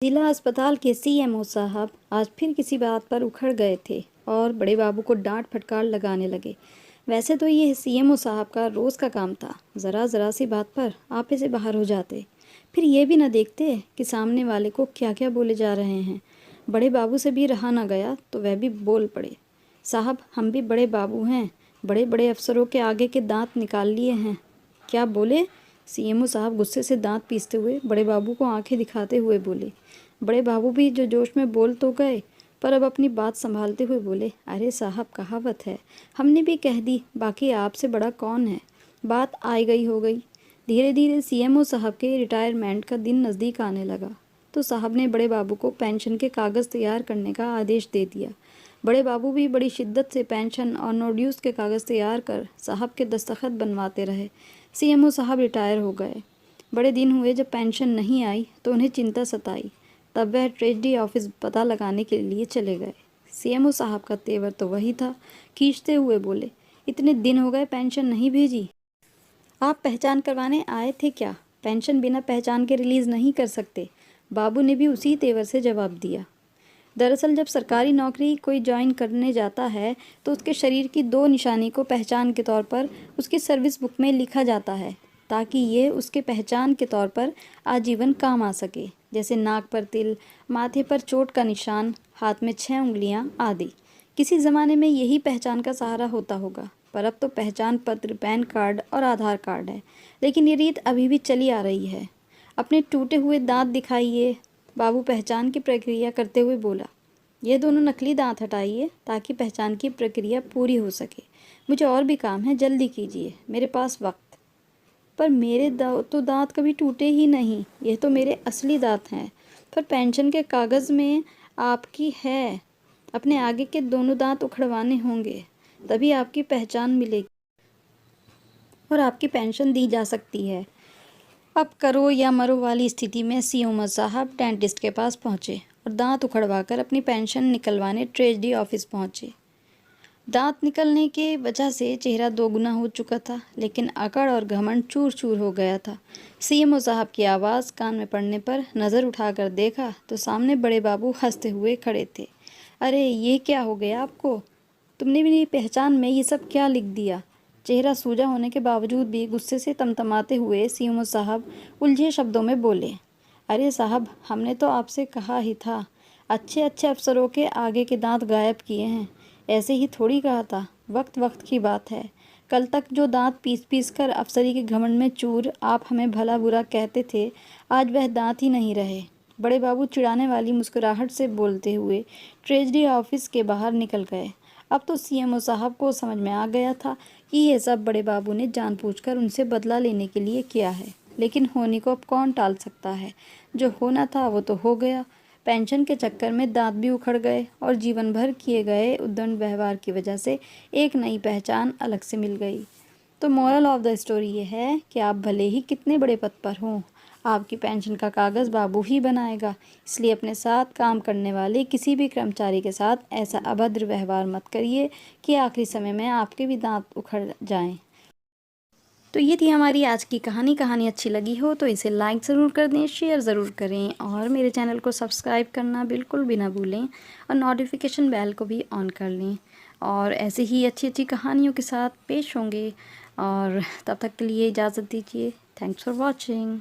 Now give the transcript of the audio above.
जिला अस्पताल के सीएमओ साहब आज फिर किसी बात पर उखड़ गए थे और बड़े बाबू को डांट फटकार लगाने लगे। वैसे तो ये सीएमओ साहब का रोज़ का काम था, ज़रा ज़रा सी बात पर आपे से बाहर हो जाते, फिर ये भी न देखते कि सामने वाले को क्या क्या बोले जा रहे हैं। बड़े बाबू से भी रहा ना गया तो वह भी बोल पड़े, साहब हम भी बड़े बाबू हैं, बड़े बड़े अफसरों के आगे के दांत निकाल लिए हैं। क्या बोले? सीएमओ साहब गुस्से से दांत पीसते हुए बड़े बाबू को आंखें दिखाते हुए बोले। बड़े बाबू भी जो जोश में बोल तो गए, पर अब अपनी बात संभालते हुए बोले, अरे साहब कहावत है, हमने भी कह दी, बाकी आपसे बड़ा कौन है। बात आई गई हो गई। धीरे धीरे सीएमओ साहब के रिटायरमेंट का दिन नज़दीक आने लगा तो साहब ने बड़े बाबू को पेंशन के कागज़ तैयार करने का आदेश दे दिया। बड़े बाबू भी बड़ी शिद्दत से पेंशन और नो ड्यूज़ के कागज़ तैयार कर साहब के दस्तखत बनवाते रहे। सीएमओ साहब रिटायर हो गए। बड़े दिन हुए जब पेंशन नहीं आई तो उन्हें चिंता सताई। तब वह ट्रेजरी ऑफिस पता लगाने के लिए चले गए। सीएमओ साहब का तेवर तो वही था, खींचते हुए बोले, इतने दिन हो गए पेंशन नहीं भेजी, आप पहचान करवाने आए थे क्या? पेंशन बिना पहचान के रिलीज़ नहीं कर सकते। बाबू ने भी उसी तेवर से जवाब दिया। दरअसल जब सरकारी नौकरी कोई ज्वाइन करने जाता है तो उसके शरीर की 2 निशानी को पहचान के तौर पर उसकी सर्विस बुक में लिखा जाता है, ताकि ये उसके पहचान के तौर पर आजीवन काम आ सके, जैसे नाक पर तिल, माथे पर चोट का निशान, हाथ में 6 उंगलियां आदि। किसी ज़माने में यही पहचान का सहारा होता होगा, पर अब तो पहचान पत्र, पैन कार्ड और आधार कार्ड है, लेकिन ये रीत अभी भी चली आ रही है। अपने टूटे हुए दांत दिखाइए, बाबू पहचान की प्रक्रिया करते हुए बोला। ये दोनों नकली दांत हटाइए ताकि पहचान की प्रक्रिया पूरी हो सके। मुझे और भी काम है, जल्दी कीजिए, मेरे पास वक्त। पर मेरे तो दांत कभी टूटे ही नहीं, ये तो मेरे असली दांत हैं। पर पेंशन के कागज़ में आपकी है, अपने आगे के दोनों दांत उखड़वाने होंगे, तभी आपकी पहचान मिलेगी और आपकी पेंशन दी जा सकती है। अब करो या मरो वाली स्थिति में सीएमओ साहब डेंटिस्ट के पास पहुँचे और दांत उखड़वाकर अपनी पेंशन निकलवाने ट्रेजरी ऑफिस पहुँचे। दांत निकलने के वजह से चेहरा दोगुना हो चुका था, लेकिन अकड़ और घमंड चूर चूर हो गया था। सीएमओ साहब की आवाज़ कान में पड़ने पर नज़र उठाकर देखा तो सामने बड़े बाबू हंसते हुए खड़े थे। अरे ये क्या हो गया आपको? तुमने मेरी पहचान में ये सब क्या लिख दिया? चेहरा सूजा होने के बावजूद भी गुस्से से तमतमाते हुए सीएमओ साहब उलझे शब्दों में बोले, अरे साहब हमने तो आपसे कहा ही था, अच्छे अच्छे अफसरों के आगे के दांत गायब किए हैं। ऐसे ही थोड़ी कहा था, वक्त वक्त की बात है। कल तक जो दांत पीस पीस कर अफसरी के घमंड में चूर आप हमें भला बुरा कहते थे, आज वह दांत ही नहीं रहे। बड़े बाबू चिढ़ाने वाली मुस्कुराहट से बोलते हुए ट्रेजरी ऑफिस के बाहर निकल गए। अब तो सीएमओ साहब को समझ में आ गया था कि ये सब बड़े बाबू ने जानबूझकर उनसे बदला लेने के लिए किया है, लेकिन होने को अब कौन टाल सकता है। जो होना था वो तो हो गया। पेंशन के चक्कर में दांत भी उखड़ गए और जीवन भर किए गए उद्दंड व्यवहार की वजह से एक नई पहचान अलग से मिल गई। तो मोरल ऑफ द स्टोरी ये है कि आप भले ही कितने बड़े पद पर हों, आपकी पेंशन का कागज़ बाबू ही बनाएगा। इसलिए अपने साथ काम करने वाले किसी भी कर्मचारी के साथ ऐसा अभद्र व्यवहार मत करिए कि आखिरी समय में आपके भी दांत उखड़ जाएं। तो ये थी हमारी आज की कहानी अच्छी लगी हो तो इसे लाइक ज़रूर कर दें, शेयर ज़रूर करें और मेरे चैनल को सब्सक्राइब करना बिल्कुल भी ना भूलें और नोटिफिकेशन बेल को भी ऑन कर लें। और ऐसे ही अच्छी अच्छी कहानियों के साथ पेश होंगे और तब तक के लिए इजाज़त दीजिए। Thanks for watching.